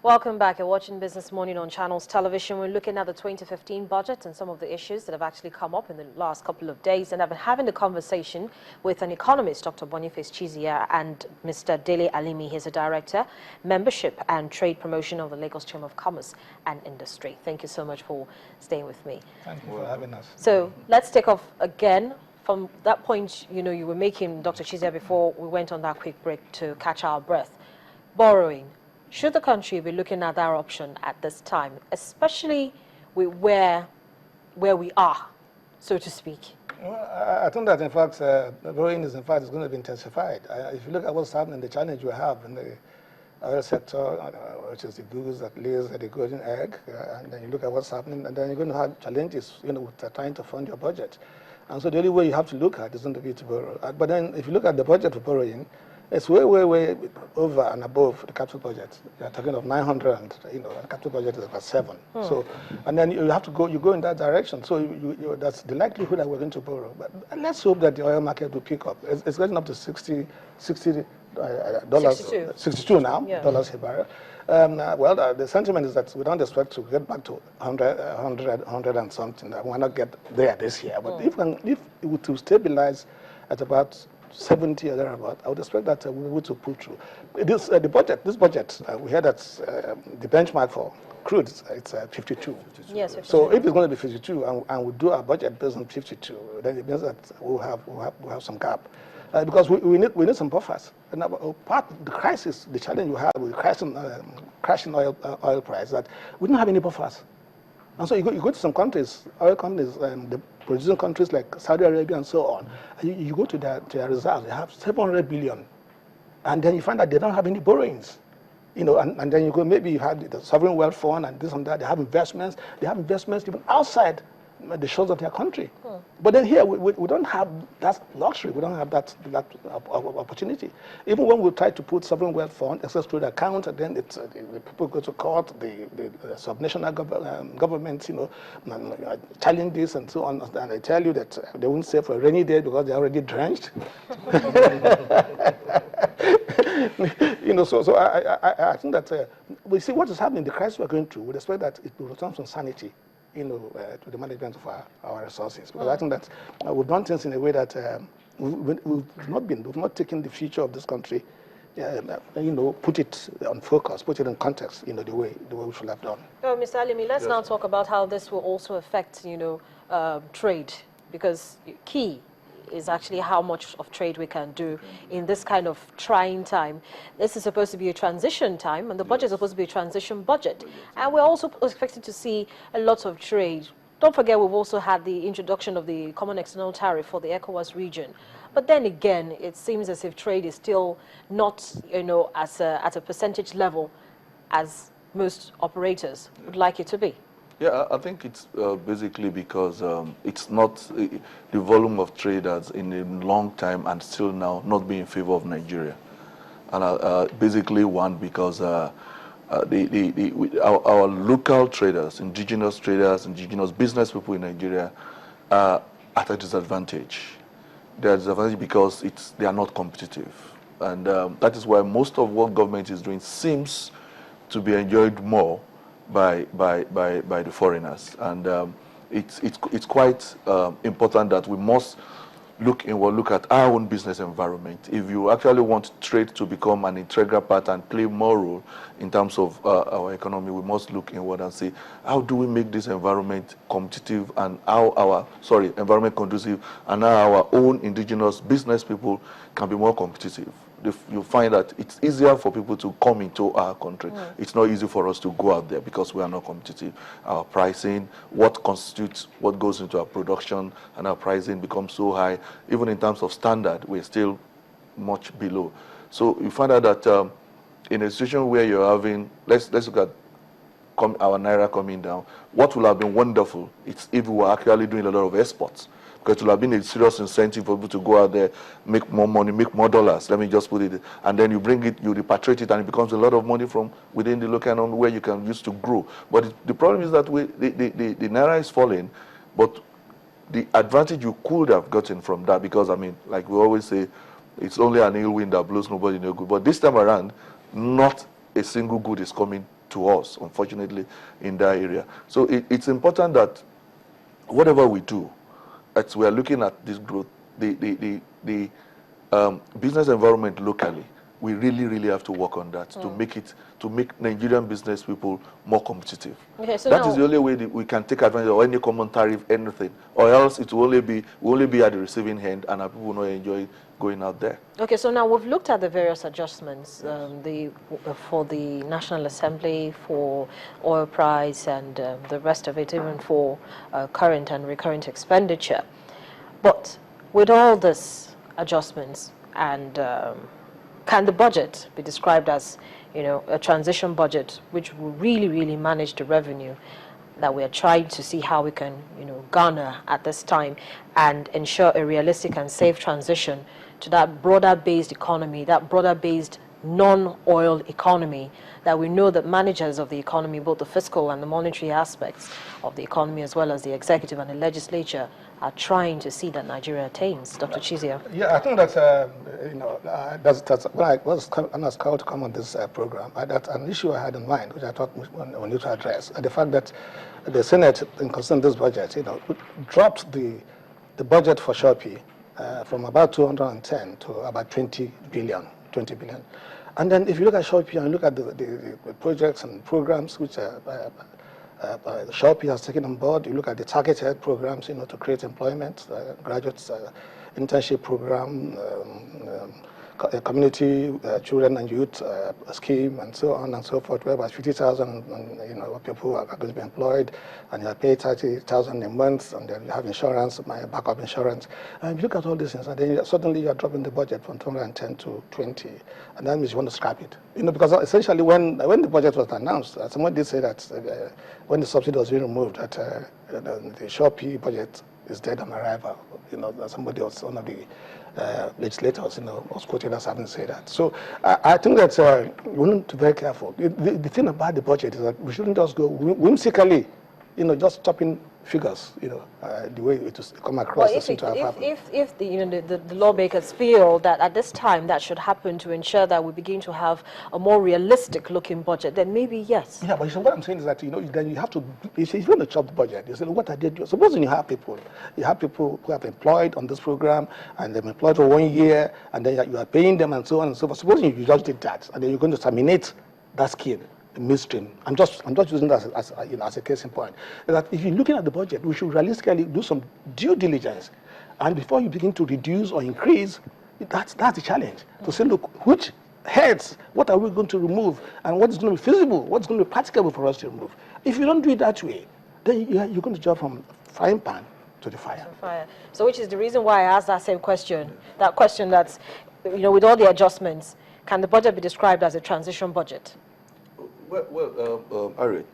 Welcome back. You're watching Business Morning on Channels Television. We're looking at the 2015 budget and some of the issues that have actually come up in the last couple of days. And I've been having a conversation with an economist, Dr. Boniface Chizia, and Mr. Dele Alimi. He's a director, membership and trade promotion of the Lagos Chamber of Commerce and Industry. Thank you so much for staying with me. Thank you for having us. So let's take off again from that point, you were making, Dr. Chizia, before we went on that quick break to catch our breath. Borrowing. Should the country be looking at that option at this time, especially with where we are, so to speak? Well, I think that, in fact, borrowing is, going to be intensified. If you look at what's happening, the challenge we have in the oil sector, which is the goose that lays the golden egg, and then you look at what's happening, and then you're going to have challenges, with trying to fund your budget. And so the only way you have to look at is going to be to borrow. But then if you look at the budget for borrowing, it's way over and above the capital budget. You're talking of 900, and the capital budget is about 7. So, and then you have to go. You go in that direction. So that's the likelihood that we're going to borrow. But let's hope that the oil market will pick up. It's getting up to $60 62 now, yeah. dollars a barrel. Well, the sentiment is that we don't expect to get back to 100 and something. We will not get there this year. But if it were to stabilize at about 70 or thereabout, I would expect that we'll be able to pull through. This budget, we heard that the benchmark for crude it's 52. Yes, 52. So if it's going to be 52 and we do our budget based on 52, then it means that we'll have some gap. Because we need some buffers. And part of the crisis, the challenge we have with crashing oil price, that we don't have any buffers. And so you go to some countries, oil companies, the producing countries like Saudi Arabia and so on, and you go to their reserves, they have 700 billion. And then you find that they don't have any borrowings. And then you go, maybe you have the sovereign wealth fund and this and that, they have investments even outside the shores of their country. But then here, we don't have that luxury, we don't have that opportunity. Even when we try to put sovereign wealth fund, access to the account, and then the people go to court, the subnational governments, challenge this and so on, and they tell you that they won't save for a rainy day because they're already drenched. So I think that we see what is happening, the crisis we're going through, we expect that it will return some sanity to the management of our resources. Because I think that we've done things in a way that we've not taken the future of this country, put it on focus, put it in context, the way we should have done. Oh, Mr. Alimi, let's now talk about how this will also affect, trade, because key is actually how much of trade we can do in this kind of trying time. This is supposed to be a transition time, and the budget is supposed to be a transition budget. And we're also expected to see a lot of trade. Don't forget, we've also had the introduction of the common external tariff for the ECOWAS region. But then again, it seems as if trade is still not, at a percentage level as most operators would like it to be. Yeah, I think it's basically because it's not the volume of traders in a long time and still now not being in favor of Nigeria. And basically one, because our local traders, indigenous business people in Nigeria are at a disadvantage. They are disadvantaged because they are not competitive. And that is why most of what government is doing seems to be enjoyed more by the foreigners, and it's quite important that we must look at our own business environment. If you actually want trade to become an integral part and play more role in terms of our economy, we must look inward and say, how do we make this environment competitive and environment conducive, and how our own indigenous business people can be more competitive. You find that it's easier for people to come into our country. It's not easy for us to go out there because we are not competitive. Our pricing, what constitutes what goes into our production, and our pricing becomes so high. Even in terms of standard, we're still much below. So you find out that in a situation where you're having, let's look at our Naira coming down, what will have been wonderful is if we were actually doing a lot of exports. Because it will have been a serious incentive for people to go out there, make more money, make more dollars. Let me just put it. And then you bring it, you repatriate it, and it becomes a lot of money from within the local economy where you can use to grow. But the problem is that the Naira is falling, but the advantage you could have gotten from that, because, like we always say, it's only an ill wind that blows nobody no good. But this time around, not a single good is coming to us, unfortunately, in that area. So it's important that whatever we do, as we are looking at this growth, the business environment locally, we really have to work on that to make Nigerian business people more competitive. Okay, so that is the only way that we can take advantage of any common tariff, anything, or else it will only be at the receiving end, and our people will not enjoy going out there. Okay, so now we've looked at the various adjustments, for the National Assembly, for oil price, and the rest of it, even for current and recurrent expenditure. But with all these adjustments, and can the budget be described as, a transition budget which will really manage the revenue that we are trying to see how we can, garner at this time and ensure a realistic and safe transition to that broader-based economy, that broader-based non-oil economy that we know that managers of the economy, both the fiscal and the monetary aspects of the economy, as well as the executive and the legislature, are trying to see that Nigeria attains. Dr. Chizia. Yeah, I think that's, that's when I was called to come on this program, that's an issue I had in mind, which I thought we need to address. And the fact that the Senate, in concerning this budget, dropped the budget for Shopee from about 210 to about 20 billion. And then if you look at Shopee and look at the projects and programs which Shopee has taken on board, you look at the targeted programs, to create employment, graduates, internship program, community children and youth scheme, and so on and so forth, where about 50,000 people are going to be employed, and you pay 30,000 a month, and then you have insurance, backup insurance. And you look at all these things, and then suddenly you are dropping the budget from 210 to 20, and that means you want to scrap it. Because essentially when the budget was announced, someone did say that when the subsidy was being removed, that the Shopee budget is dead on arrival. Somebody else, one of the legislators, was quoted as having said that. So I think that we need to be very careful. The thing about the budget is that we shouldn't just go whimsically, just chopping figures, the way it was come across. Well, if the lawmakers feel that at this time that should happen to ensure that we begin to have a more realistic looking budget, then maybe yes. Yeah, but what I'm saying is that then you have to, if you're going to chop the budget, you say, what are they doing? Supposing you have people who have employed on this program and they've employed for 1 year, and then you are paying them and so on and so forth. Supposing you just did that, and then you're going to terminate that scheme midstream. I'm just using that as a case in point. That if you're looking at the budget, we should realistically do some due diligence, and before you begin to reduce or increase, that's the challenge. To say, look, which heads, what are we going to remove, and what is going to be feasible, what's going to be practicable for us to remove. If you don't do it that way, then you're going to jump from frying pan to the fire. So which is the reason why I asked that same question. That question that's, with all the adjustments, can the budget be described as a transition budget? Well, Ari,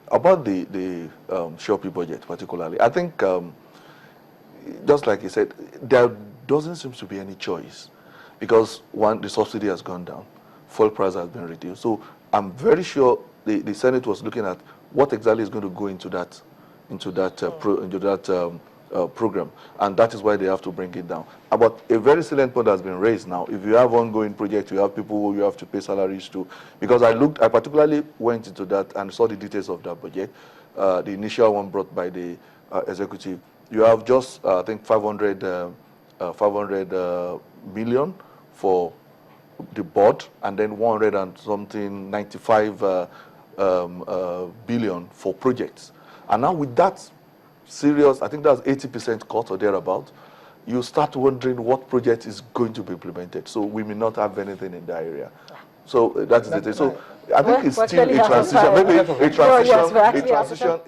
about the Shopee budget particularly, I think, just like you said, there doesn't seem to be any choice, because one, the subsidy has gone down, fuel price has been reduced. So I'm very sure the Senate was looking at what exactly is going to go into that program, and that is why they have to bring it down. But a very salient point has been raised now. If you have ongoing projects, you have people who you have to pay salaries to. Because I particularly went into that and saw the details of that budget, the initial one brought by the executive. You have just, I think, 500 million for the board, and then 100 and something, 95 billion for projects. And now with that serious, I think that's 80% cut or thereabout, you start wondering what project is going to be implemented. So we may not have anything in that area. So that's the thing. So I think it's still a transition, maybe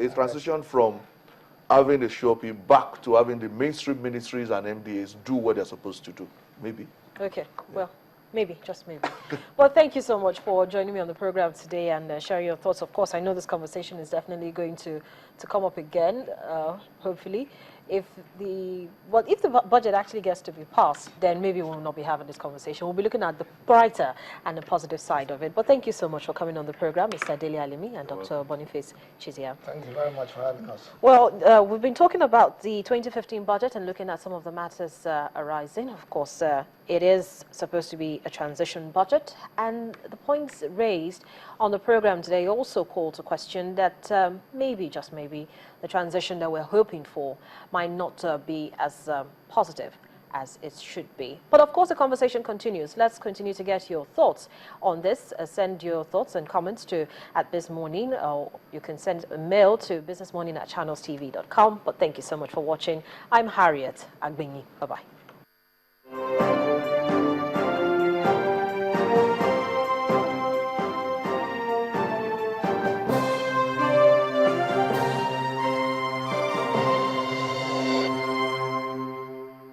a transition from having a Shopee back to having the mainstream ministries and MDAs do what they're supposed to do. Maybe. Okay. Well, maybe, just maybe. Well, thank you so much for joining me on the program today and sharing your thoughts. Of course, I know this conversation is definitely going to come up again, hopefully, if the budget actually gets to be passed, then maybe we'll not be having this conversation. We'll be looking at the brighter and the positive side of it. But thank you so much for coming on the program, Mr. Dele Alimi and Dr. Boniface Chizia. Thank you very much for having us. Well, we've been talking about the 2015 budget and looking at some of the matters arising. Of course, it is supposed to be a transition budget, and the points raised on the program today also call to question that maybe, just maybe, the transition that we're hoping for might not be as positive as it should be. But of course, the conversation continues. Let's continue to get your thoughts on this. Send your thoughts and comments to @BizMorning, or you can send a mail to businessmorning@channelstv.com. But thank you so much for watching. I'm Harriet Agbinyi. Bye-bye.